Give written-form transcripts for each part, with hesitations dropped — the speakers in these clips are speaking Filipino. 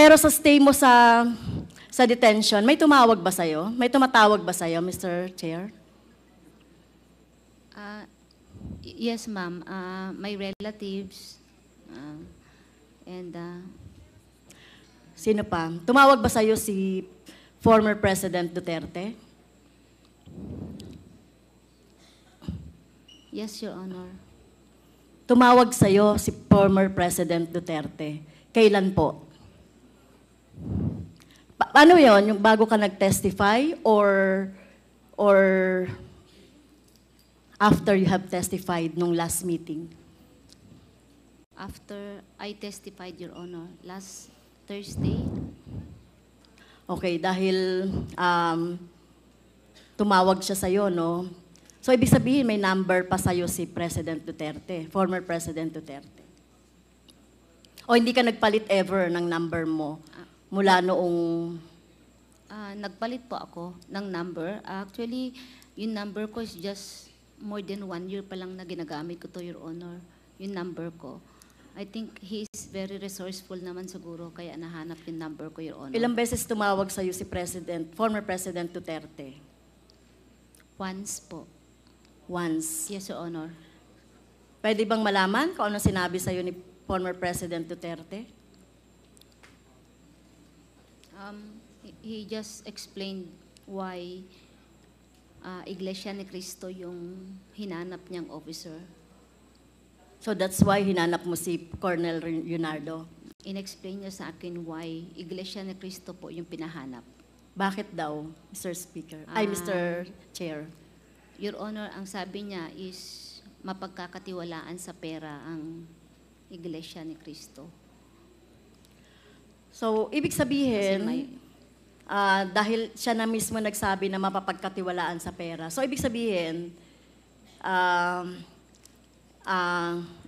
Pero sa stay mo sa detention, may tumawag ba sa'yo? May tumatawag ba sa'yo, Mr. Chair? Yes, ma'am. My relatives and Sino pa? Tumawag ba sa'yo si former President Duterte? yes, Your Honor. Tumawag sa'yo si former President Duterte. Kailan po? Paano yon? Yung bago ka nag-testify or after you have testified nung last meeting? After I testified, Your Honor, last Thursday. Okay, dahil tumawag siya sa'yo, no? So, ibig sabihin, may number pa sa'yo si President Duterte, former President Duterte. O hindi ka nagpalit ever ng number mo mula noong... Nagpalit po ako ng number. Actually, yung number ko is just more than 1 year pa lang na ginagamit ko to, Your Honor. Yung number ko. I think he's very resourceful naman siguro, kaya nahanap yung number ko, Your Honor. Ilang beses tumawag sa'yo si former President Duterte? Once po. Once. Yes, Your Honor. Pwede bang malaman kung ano sinabi sa'yo ni former President Duterte? He just explained why Iglesia ni Cristo yung hinanap niyang officer. So that's why hinanap mo si Colonel Leonardo? In-explain niya sa akin why Iglesia ni Cristo po yung pinahanap. Bakit daw, Mr. Speaker? Mr. Chair. Your Honor, ang sabi niya is mapagkakatiwalaan sa pera ang Iglesia ni Cristo. So, ibig sabihin, dahil siya na mismo nagsabi na mapapagkatiwalaan sa pera. So, ibig sabihin,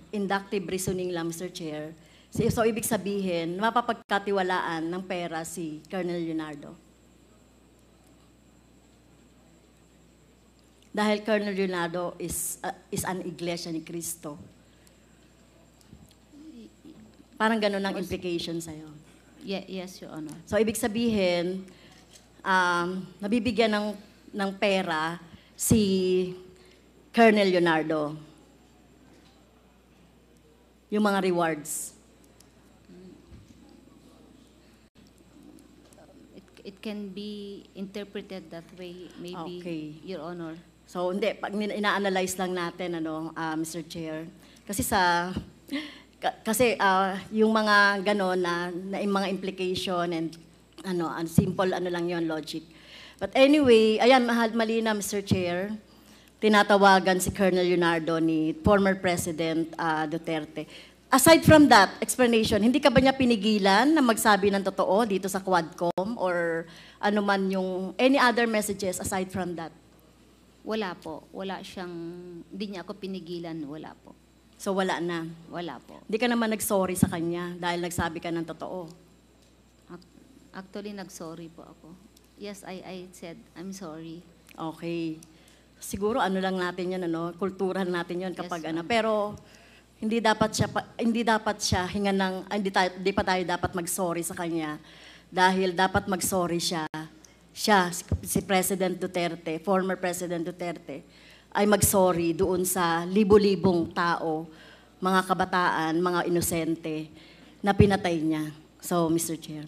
inductive reasoning lang, Mr. Chair. So, ibig sabihin, mapapagkatiwalaan ng pera si Colonel Leonardo. Dahil Colonel Leonardo is an Iglesia ni Cristo. Parang ganun ang implication sa'yo. Yes, Your Honor. So, ibig sabihin, nabibigyan ng pera si Colonel Leonardo. Yung mga rewards. It can be interpreted that way, maybe, Okay. Your Honor. So, hindi. Pag ina-analyze lang natin, Mr. Chair. Kasi yung mga gano'n na yung mga implication and simple lang yon logic. But anyway, ayan, mali na, Mr. Chair. Tinatawagan si Colonel Leonardo ni former President Duterte. Aside from that explanation, hindi ka ba niya pinigilan na magsabi ng totoo dito sa Quadcom or ano man yung any other messages aside from that? Wala po. Wala siyang, hindi niya ako pinigilan. Wala po. So wala na? Wala po. Hindi ka naman nag-sorry sa kanya dahil nagsabi ka ng totoo? Actually, nag-sorry po ako. Yes, I said, I'm sorry. Okay. Siguro lang natin yan, kulturan natin yan kapag Yes, Pero hindi dapat siya hingan ng, hindi pa tayo dapat mag-sorry sa kanya dahil dapat mag-sorry siya, si President Duterte, former President Duterte, ay mag-sorry doon sa libo-libong tao, mga kabataan, mga inosente na pinatay niya. So, Mr. Chair.